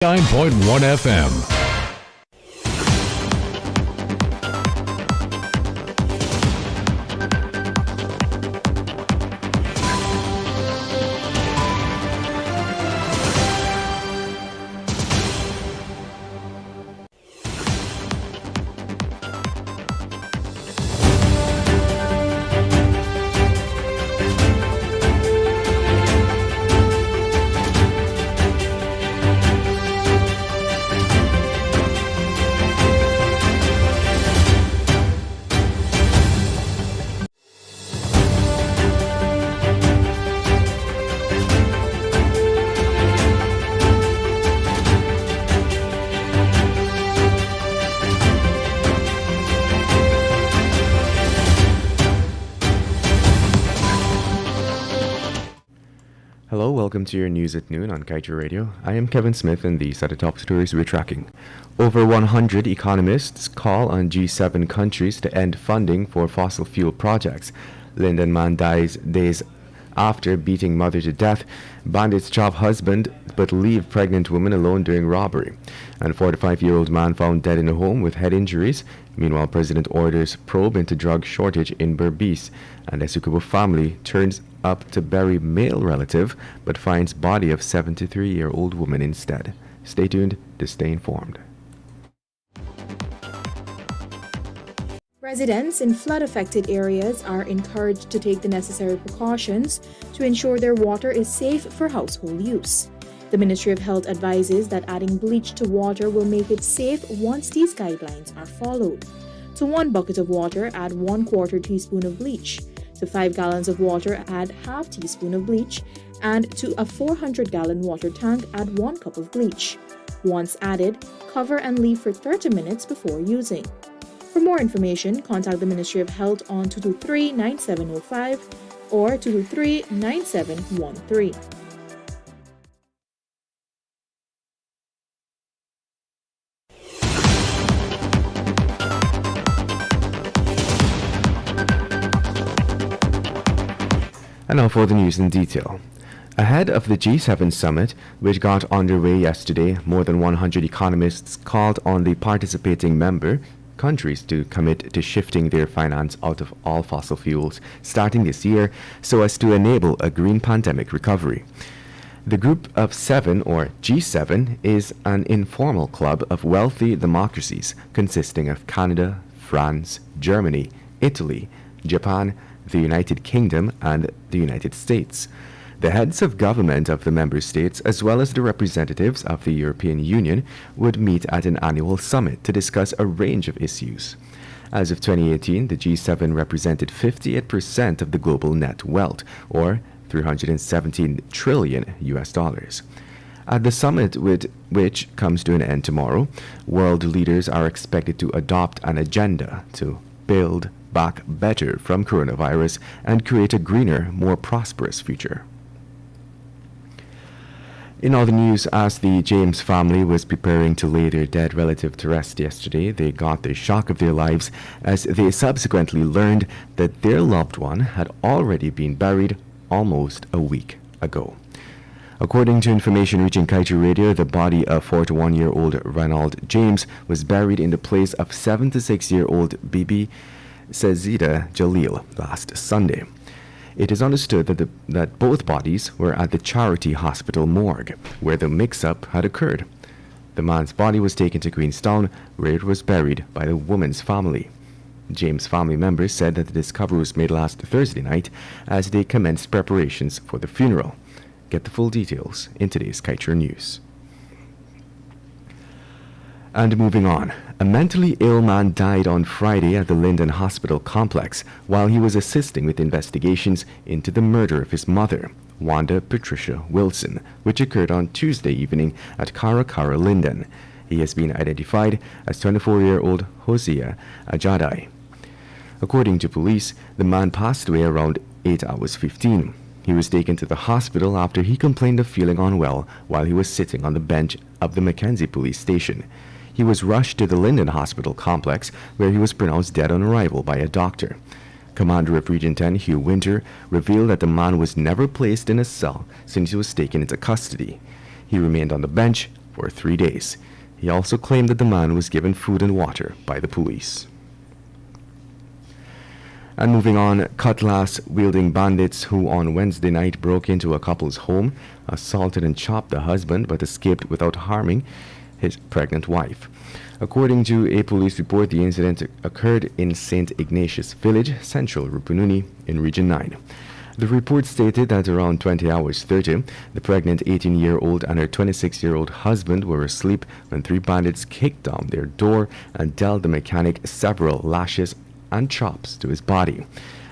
9.1 FM. Hello, welcome to your news at noon on Kaieteur Radio. I am Kevin Smith, and these are the top stories we're tracking. Over 100 economists call on G7 countries to end funding for fossil fuel projects. Linden man dies days after beating mother to death. Bandits chop husband but leave pregnant woman alone during robbery. And 45-year-old man found dead in a home with head injuries. Meanwhile, President orders probe into drug shortage in Berbice. And the Sukubu family turns up to bury male relative but finds body of 73-year-old woman instead. Stay tuned to stay informed. Residents in flood-affected areas are encouraged to take the necessary precautions to ensure their water is safe for household use. The Ministry of Health advises that adding bleach to water will make it safe once these guidelines are followed. To 1 bucket of water, add 1/4 teaspoon of bleach. To 5 gallons of water, add half teaspoon of bleach, and to a 400-gallon water tank, add 1 cup of bleach. Once added, cover and leave for 30 minutes before using. For more information, contact the Ministry of Health on 223-9705 or 223-9713. And now for the news in detail. Ahead of the G7 summit, which got underway yesterday, more than 100 economists called on the participating member countries to commit to shifting their finance out of all fossil fuels starting this year so as to enable a green pandemic recovery. The Group of Seven, or G7, is an informal club of wealthy democracies consisting of Canada, France, Germany, Italy, Japan, the United Kingdom, and the United States. The heads of government of the member states, as well as the representatives of the European Union, would meet at an annual summit to discuss a range of issues. As of 2018, the G7 represented 58% of the global net wealth, or $317 trillion. At the summit, which comes to an end tomorrow, world leaders are expected to adopt an agenda to build back better from coronavirus and create a greener, more prosperous future. In other news, as the James family was preparing to lay their dead relative to rest yesterday, they got the shock of their lives as they subsequently learned that their loved one had already been buried almost a week ago. According to information reaching Kaieteur Radio, the body of 41-year-old Ronald James was buried in the place of 76-year-old Bibi Sezida Jalil last Sunday. It is understood that both bodies were at the Charity Hospital morgue, where the mix-up had occurred. The man's body was taken to Queenstown, where it was buried by the woman's family. James' family members said that the discovery was made last Thursday night as they commenced preparations for the funeral. Get the full details in today's Kaieteur News. And moving on, a mentally ill man died on Friday at the Linden Hospital complex while he was assisting with investigations into the murder of his mother, Wanda Patricia Wilson, which occurred on Tuesday evening at Karakara Linden. He has been identified as 24-year-old Hosea Ajadai. According to police, the man passed away around 8:15. He was taken to the hospital after he complained of feeling unwell while he was sitting on the bench of the Mackenzie police station. He was rushed to the Linden Hospital complex, where he was pronounced dead on arrival by a doctor. Commander of Region 10, Hugh Winter, revealed that the man was never placed in a cell since he was taken into custody. He remained on the bench for 3 days. He also claimed that the man was given food and water by the police. And moving on, cutlass-wielding bandits who on Wednesday night broke into a couple's home, assaulted and chopped the husband but escaped without harming his pregnant wife. According to a police report, the incident occurred in St. Ignatius Village, Central Rupununi, in Region 9. The report stated that around 20 hours 30, the pregnant 18-year-old and her 26-year-old husband were asleep when 3 bandits kicked down their door and dealt the mechanic several lashes and chops to his body.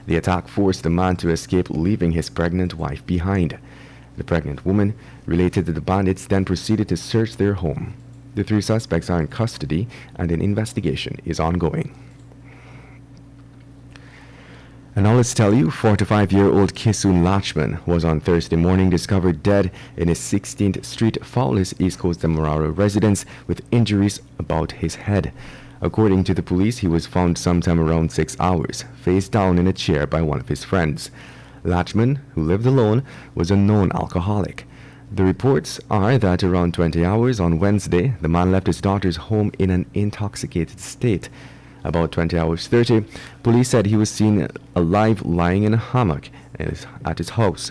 The attack forced the man to escape, leaving his pregnant wife behind. The pregnant woman related that the bandits then proceeded to search their home. The 3 suspects are in custody and an investigation is ongoing. And now let's tell you, 45-year-old Kisun Lachman was on Thursday morning discovered dead in his 16th Street, Fowlis, East Coast Demerara residence with injuries about his head. According to the police, he was found sometime around 6 hours, face down in a chair by one of his friends. Lachman, who lived alone, was a known alcoholic. The reports are that around 20 hours on Wednesday, the man left his daughter's home in an intoxicated state. About 20 hours 30, police said he was seen alive lying in a hammock at his house.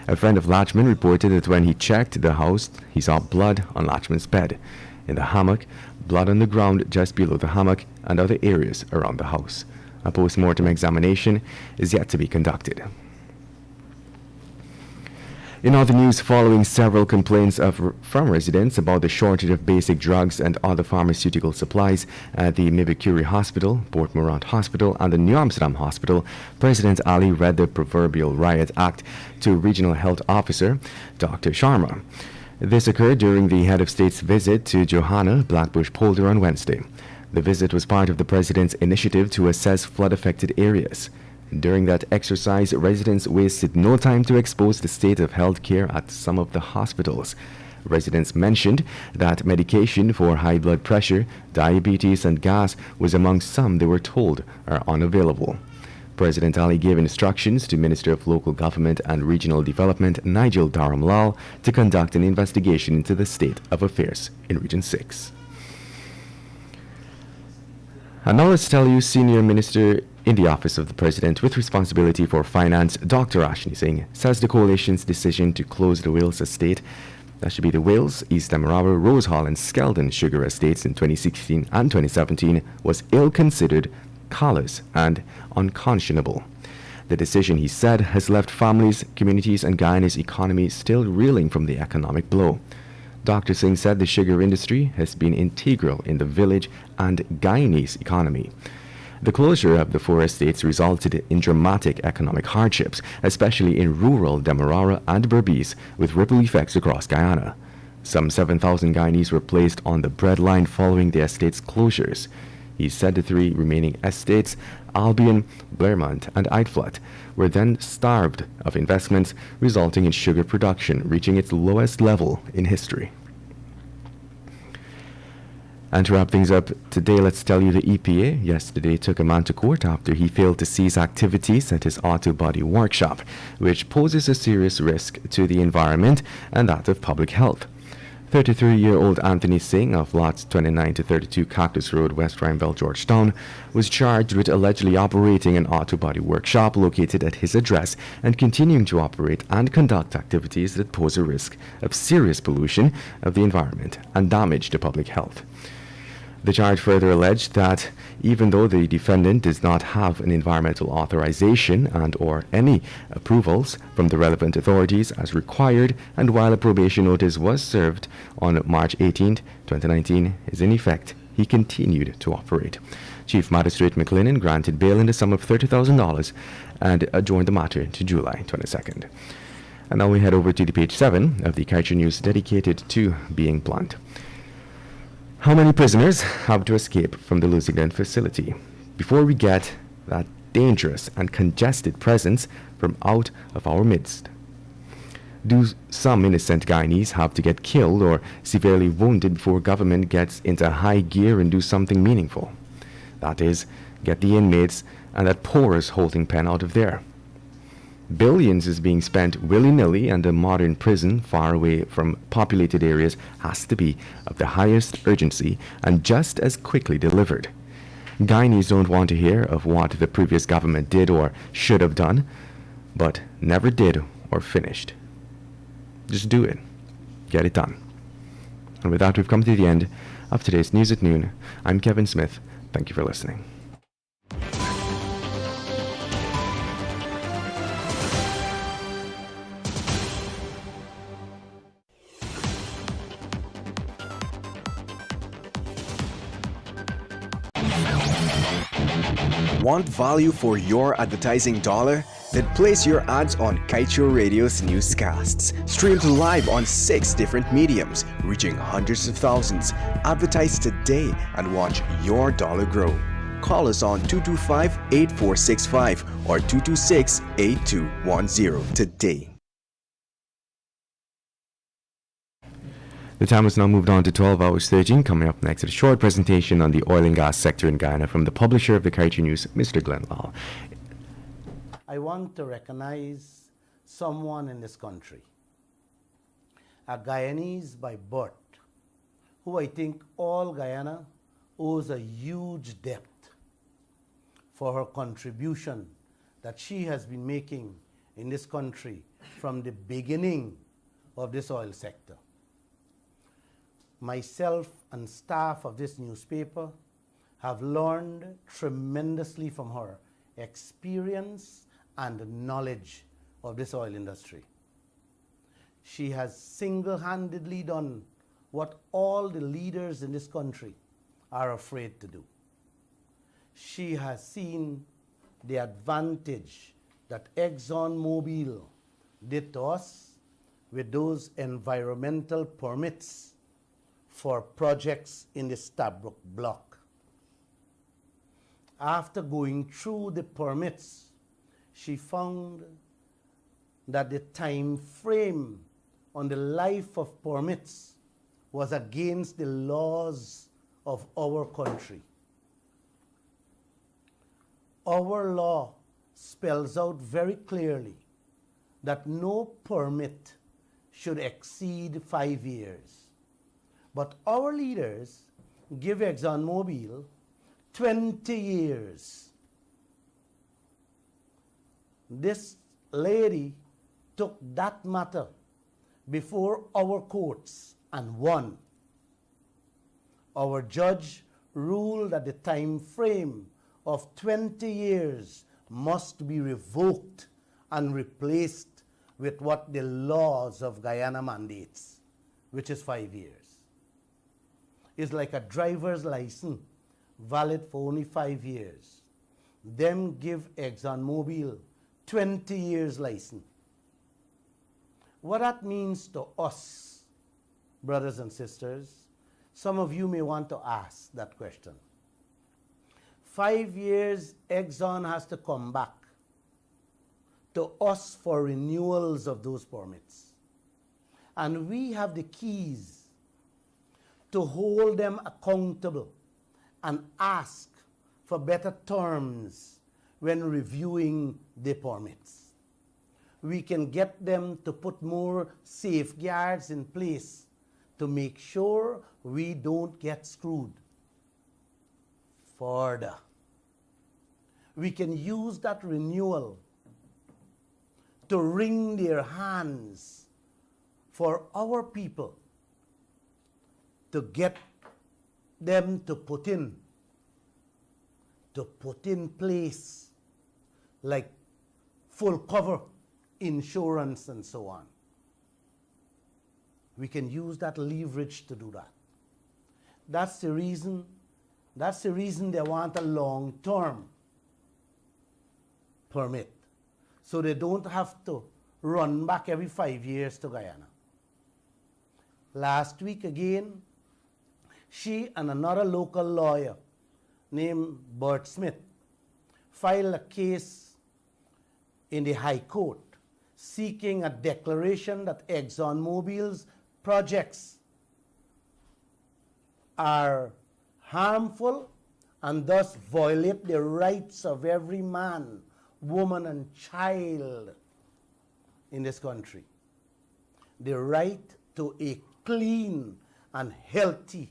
A friend of Lachman reported that when he checked the house, he saw blood on Lachman's bed. In the hammock, blood on the ground just below the hammock and other areas around the house. A post-mortem examination is yet to be conducted. In other news, following several complaints from residents about the shortage of basic drugs and other pharmaceutical supplies at the Mibikuri Hospital, Port Morant Hospital, and the New Amsterdam Hospital, President Ali read the proverbial riot act to Regional Health Officer Dr. Sharma. This occurred during the head of state's visit to Johanna Blackbush Polder on Wednesday. The visit was part of the president's initiative to assess flood-affected areas. During that exercise, residents wasted no time to expose the state of health care at some of the hospitals. Residents mentioned that medication for high blood pressure, diabetes, and gas was among some they were told are unavailable. President Ali gave instructions to Minister of Local Government and Regional Development Nigel Dharamlal to conduct an investigation into the state of affairs in Region 6. And now let's tell you, Senior Minister in the Office of the President with responsibility for finance, Dr. Ashni Singh, says the coalition's decision to close the Wales estate, that should be the Wales, East Demerara, Rose Hall and Skeldon sugar estates in 2016 and 2017, was ill-considered, callous and unconscionable. The decision, he said, has left families, communities and Guyana's economy still reeling from the economic blow. Dr. Singh said the sugar industry has been integral in the village and Guyanese economy. The closure of the 4 estates resulted in dramatic economic hardships, especially in rural Demerara and Berbice, with ripple effects across Guyana. Some 7,000 Guyanese were placed on the breadline following the estates' closures. He said the 3 remaining estates, Albion, Blairmont, and Eidflat, were then starved of investments, resulting in sugar production reaching its lowest level in history. And to wrap things up today, let's tell you the EPA yesterday took a man to court after he failed to cease activities at his auto body workshop, which poses a serious risk to the environment and that of public health. 33-year-old Anthony Singh of lots 29 to 32 Cactus Road, West Rhineville, Georgetown, was charged with allegedly operating an auto body workshop located at his address and continuing to operate and conduct activities that pose a risk of serious pollution of the environment and damage to public health. The charge further alleged that even though the defendant does not have an environmental authorization and or any approvals from the relevant authorities as required, and while a probation notice was served on March 18, 2019, is in effect, he continued to operate. Chief Magistrate McLennan granted bail in the sum of $30,000 and adjourned the matter to July 22nd. And now we head over to the page 7 of the Kaieteur News dedicated to being blunt. How many prisoners have to escape from the Lusignan facility before we get that dangerous and congested presence from out of our midst? Do some innocent Guyanese have to get killed or severely wounded before government gets into high gear and do something meaningful? That is, get the inmates and that porous holding pen out of there. Billions is being spent willy-nilly, and a modern prison far away from populated areas has to be of the highest urgency and just as quickly delivered. Guyanese don't want to hear of what the previous government did or should have done, but never did or finished. Just do it. Get it done. And with that, we've come to the end of today's News at Noon. I'm Kevin Smith. Thank you for listening. Want value for your advertising dollar? Then place your ads on Kaieteur Radio's newscasts. Streamed live on 6 different mediums, reaching hundreds of thousands. Advertise today and watch your dollar grow. Call us on 225-8465 or 226-8210 today. The time has now moved on to 12 hours 13. Coming up next is a short presentation on the oil and gas sector in Guyana from the publisher of the Kaieteur News, Mr. Glenn Lal. I want to recognize someone in this country, a Guyanese by birth, who I think all Guyana owes a huge debt for her contribution that she has been making in this country from the beginning of this oil sector. Myself and staff of this newspaper have learned tremendously from her experience and knowledge of this oil industry. She has single-handedly done what all the leaders in this country are afraid to do. She has seen the advantage that ExxonMobil did to us with those environmental permits for projects in the Stabroek block. After going through the permits, she found that the time frame on the life of permits was against the laws of our country. Our law spells out very clearly that no permit should exceed 5 years. But our leaders give ExxonMobil 20 years. This lady took that matter before our courts and won. Our judge ruled that the time frame of 20 years must be revoked and replaced with what the laws of Guyana mandates, which is 5 years. It's like a driver's license, valid for only 5 years. Them give ExxonMobil 20 years license. What that means to us, brothers and sisters, some of you may want to ask that question. 5 years, Exxon has to come back to us for renewals of those permits. And we have the keys to hold them accountable and ask for better terms when reviewing the permits. We can get them to put more safeguards in place to make sure we don't get screwed further. We can use that renewal to wring their hands for our people, to get them to put in place like full cover insurance and so on. We can use that leverage to do that. That's the reason they want a long-term permit, so they don't have to run back every 5 years to Guyana. Last week again, she and another local lawyer named Bert Smith filed a case in the High Court seeking a declaration that ExxonMobil's projects are harmful and thus violate the rights of every man, woman, and child in this country. The right to a clean and healthy